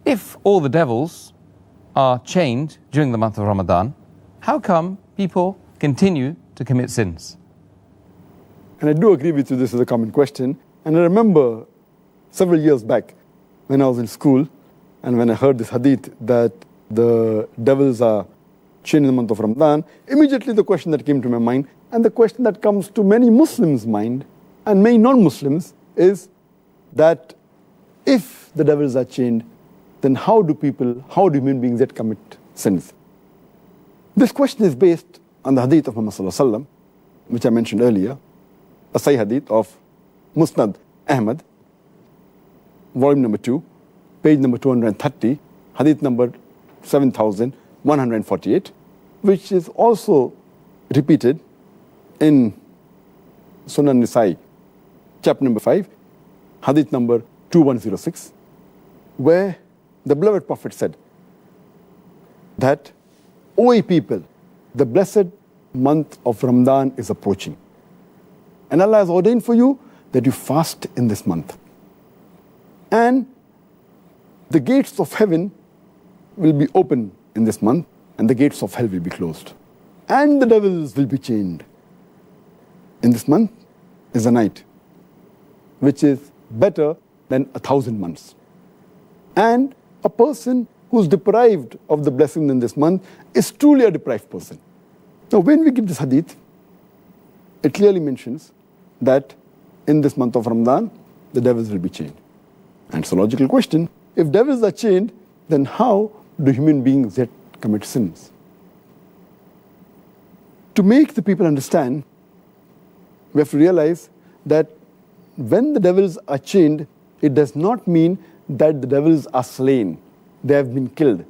if all the devils are chained during the month of Ramadan, how come people continue to commit sins? And I do agree with you, this is a common question. And I remember several years back when I was in school and when I heard this hadith that the devils are chained in the month of Ramadan, immediately the question that came to my mind, and the question that comes to many Muslims' mind and many non-Muslims, is that if the devils are chained, then how do human beings yet commit sins? This question is based on the hadith of Muhammad sallallahu alaihi wasallam, which I mentioned earlier, a Sahih hadith of Musnad Ahmed, volume number 2, page number 230, hadith number 7148, which is also repeated in Sunan Nasai, chapter number 5, hadith number 2106, where the beloved Prophet said that, O ye people, the blessed month of Ramadan is approaching. And Allah has ordained for you that you fast in this month. And the gates of heaven will be open in this month, and the gates of hell will be closed. And the devils will be chained. In this month is a night, which is better than 1,000 months. And a person who's deprived of the blessing in this month is truly a deprived person. Now, when we get this hadith, it clearly mentions that in this month of Ramadan, the devils will be chained. And it's a logical question. If devils are chained, then how do human beings yet commit sins? To make the people understand, we have to realize that when the devils are chained, it does not mean that the devils are slain. They have been killed.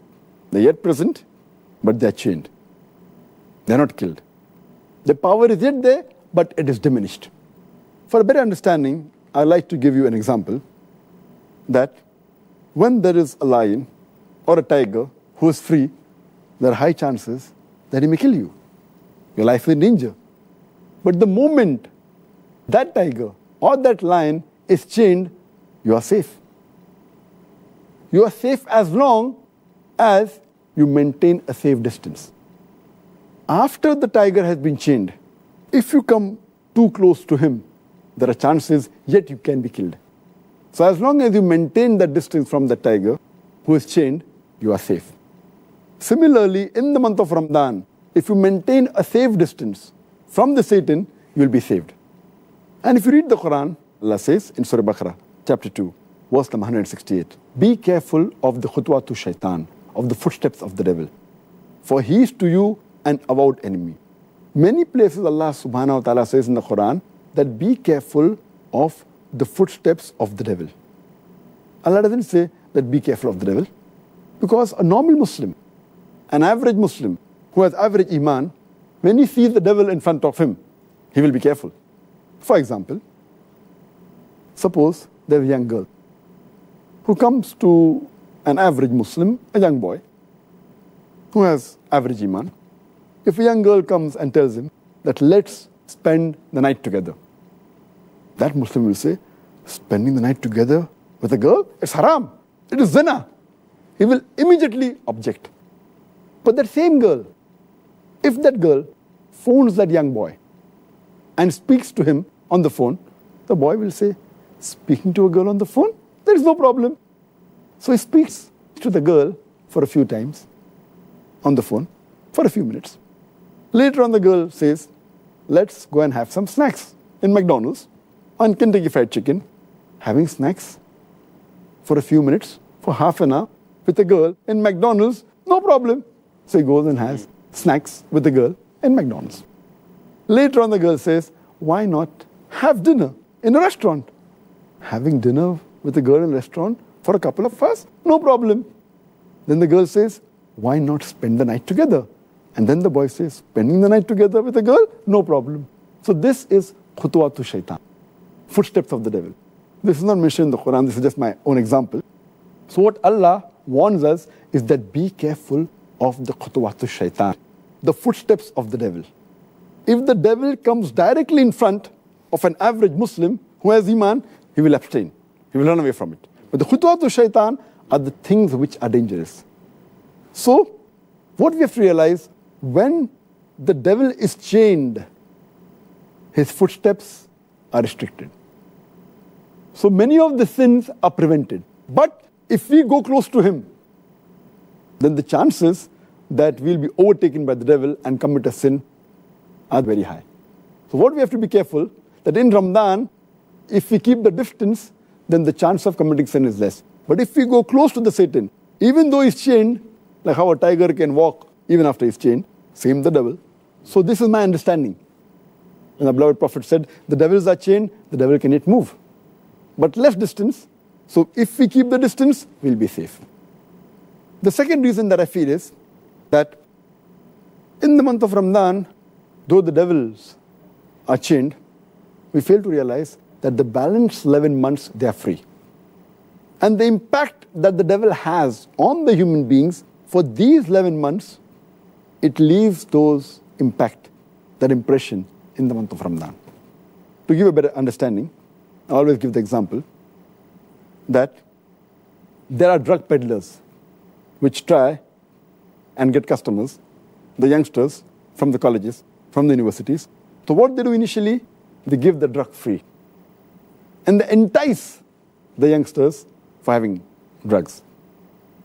They're yet present, but they're chained. They're not killed. The power is yet there, but it is diminished. For a better understanding, I'd like to give you an example that when there is a lion or a tiger who is free, there are high chances that he may kill you. Your life is in danger. But the moment that tiger or that lion is chained, you are safe. You are safe as long as you maintain a safe distance. After the tiger has been chained, if you come too close to him, there are chances yet you can be killed. So as long as you maintain that distance from the tiger who is chained, you are safe. Similarly, in the month of Ramadan, if you maintain a safe distance from the Satan, you will be saved. And if you read the Quran, Allah says in Surah Baqarah, chapter 2, verse number 168, be careful of the khutwatu shaitan, of the footsteps of the devil, for he is to you an avowed enemy. Many places Allah subhanahu wa ta'ala says in the Quran that be careful of the footsteps of the devil. Allah doesn't say that be careful of the devil, because a normal Muslim, an average Muslim who has average iman, when he sees the devil in front of him, he will be careful. For example, suppose there's a young girl who comes to an average Muslim, a young boy, who has average iman. If a young girl comes and tells him that let's spend the night together, that Muslim will say, spending the night together with a girl, it's haram, it is zina. He will immediately object. But that same girl, if that girl phones that young boy and speaks to him on the phone, the boy will say, speaking to a girl on the phone, there is no problem. So he speaks to the girl for a few times on the phone for a few minutes. Later on, the girl says, let's go and have some snacks in McDonald's on Kentucky Fried Chicken. Having snacks for a few minutes, for half an hour, with a girl in McDonald's, no problem. So he goes and has snacks with the girl in McDonald's. Later on, the girl says, why not have dinner in a restaurant? Having dinner with a girl in a restaurant for a couple of hours, no problem. Then the girl says, why not spend the night together? And then the boy says, spending the night together with a girl, no problem. So this is khutwatu shaitan, footsteps of the devil. This is not mentioned in the Quran, this is just my own example. So what Allah warns us is that be careful of the khutwatu shaitan, the footsteps of the devil. If the devil comes directly in front of an average Muslim who has iman, he will abstain. He will run away from it. But the khutwatu shaitan are the things which are dangerous. So, what we have to realize, when the devil is chained, his footsteps are restricted. So many of the sins are prevented. But if we go close to him, then the chances that we'll be overtaken by the devil and commit a sin are very high. So what we have to be careful, that in Ramadan, if we keep the distance, then the chance of committing sin is less. But if we go close to the Satan, even though he's chained, like how a tiger can walk even after he's chained, same the devil. So this is my understanding. And the beloved Prophet said, the devils are chained, the devil can yet move. But less distance, so if we keep the distance, we'll be safe. The second reason that I feel is that in the month of Ramadan, though the devils are chained, we fail to realize that the balance 11 months, they are free. And the impact that the devil has on the human beings for these 11 months, it leaves those impact, that impression in the month of Ramadan. To give a better understanding, I always give the example that there are drug peddlers which try and get customers, the youngsters from the colleges, from the universities. So what they do initially, they give the drug free. And they entice the youngsters for having drugs.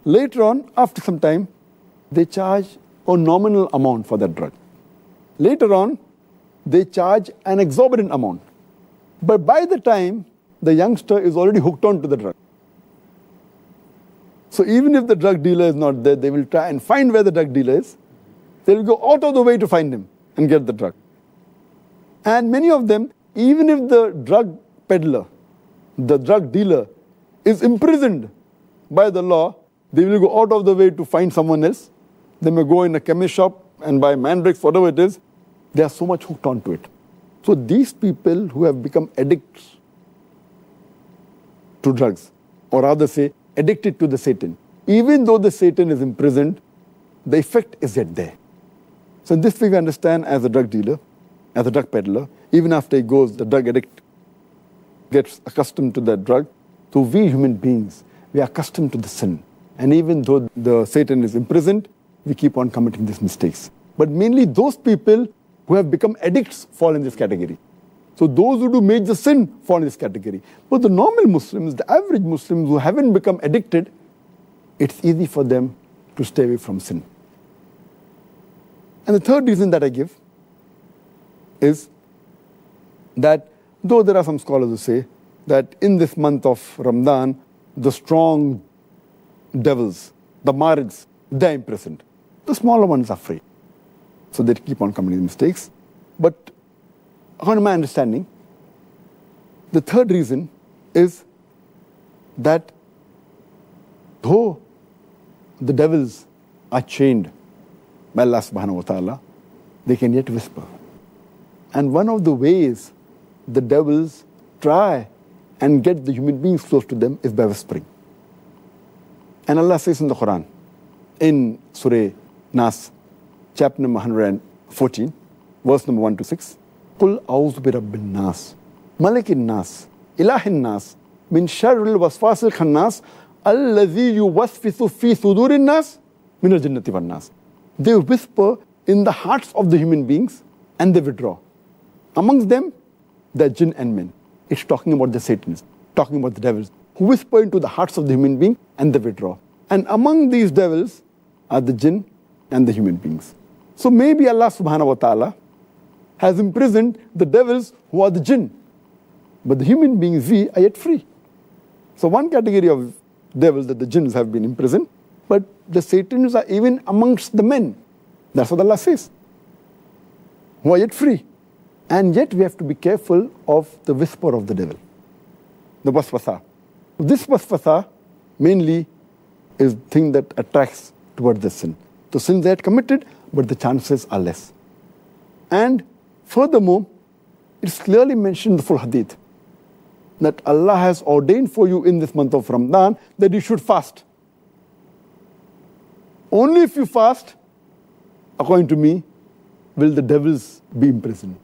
Later on, after some time, they charge a nominal amount for that drug. Later on, they charge an exorbitant amount. But by the time, the youngster is already hooked on to the drug. So even if the drug dealer is not there, they will try and find where the drug dealer is. They will go out of the way to find him and get the drug. And many of them, even if the drug peddler, the drug dealer, is imprisoned by the law, they will go out of the way to find someone else. They may go in a chemist shop and buy mandrakes, whatever it is. They are so much hooked onto it. So these people who have become addicts to drugs, or rather say, addicted to the Satan, even though the Satan is imprisoned, the effect is yet there. So in this way we understand, as a drug dealer, as a drug peddler, even after he goes, the drug addict gets accustomed to that drug. So we human beings, we are accustomed to the sin. And even though the Satan is imprisoned, we keep on committing these mistakes. But mainly those people who have become addicts fall in this category. So those who do major sin fall in this category. But the normal Muslims, the average Muslims who haven't become addicted, it's easy for them to stay away from sin. And the third reason that I give is that though there are some scholars who say that in this month of Ramadan, the strong devils, the marids, they're imprisoned. The smaller ones are free. So they keep on committing mistakes. But according to my understanding, the third reason is that though the devils are chained by Allah subhanahu wa ta'ala, they can yet whisper. And one of the ways the devils try and get the human beings close to them is by whispering. And Allah says in the Quran, in Surah Nas, chapter number 114, verse number 1 to 6, قُلْ أَعُوذُ بِرَبِّ النَّاسِ مَلِكِ النَّاسِ إِلَهِ النَّاسِ مِنْ شَرِّ الْوَسْوَاسِ الْخَنَّاسِ الَّذِي يُوَسْوِسُ فِي صُدُورِ النَّاسِ مِنَ الْجِنَّةِ وَالنَّاسِ. They whisper in the hearts of the human beings and they withdraw. Amongst them, the jinn and men. It's talking about the Satans, talking about the devils, who whisper into the hearts of the human being and they withdraw. And among these devils are the jinn and the human beings. So maybe Allah subhanahu wa ta'ala has imprisoned the devils who are the jinn. But the human beings, we are yet free. So one category of devils, that the jinns have been imprisoned, but the Satans are even amongst the men. That's what Allah says. Who are yet free. And yet we have to be careful of the whisper of the devil, the waswasa. This waswasa mainly is the thing that attracts towards the sin. So sins they had committed, but the chances are less. And furthermore, it's clearly mentioned in the full hadith that Allah has ordained for you in this month of Ramadan that you should fast. Only if you fast, according to me, will the devils be imprisoned.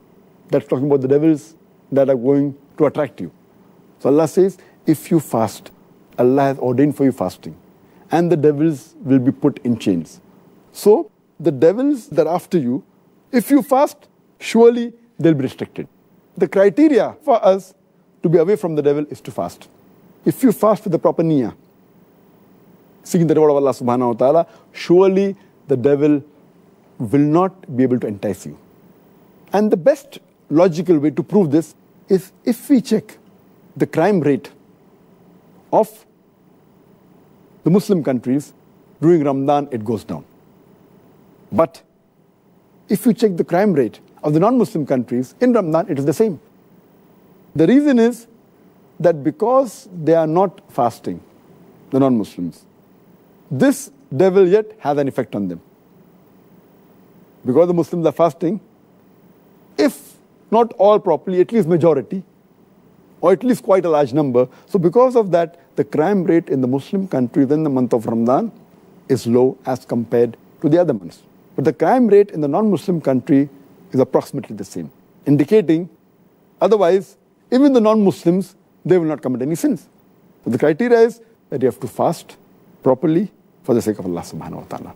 That's talking about the devils that are going to attract you. So Allah says, if you fast, Allah has ordained for you fasting. and the devils will be put in chains. So the devils that are after you, if you fast, surely they'll be restricted. The criteria for us to be away from the devil is to fast. If you fast with the proper niyyah, seeking the reward of Allah subhanahu wa ta'ala, surely the devil will not be able to entice you. And the best logical way to prove this is if we check the crime rate of the Muslim countries during Ramadan, it goes down. But if you check the crime rate of the non-Muslim countries in Ramadan, it is the same. The reason is that because they are not fasting, the non-Muslims, this devil yet has an effect on them. Because the Muslims are fasting, if not all properly, at least majority, or at least quite a large number. So because of that, the crime rate in the Muslim countries in the month of Ramadan is low as compared to the other months. But the crime rate in the non-Muslim country is approximately the same, indicating otherwise, even the non-Muslims, they will not commit any sins. So the criteria is that you have to fast properly for the sake of Allah subhanahu wa ta'ala.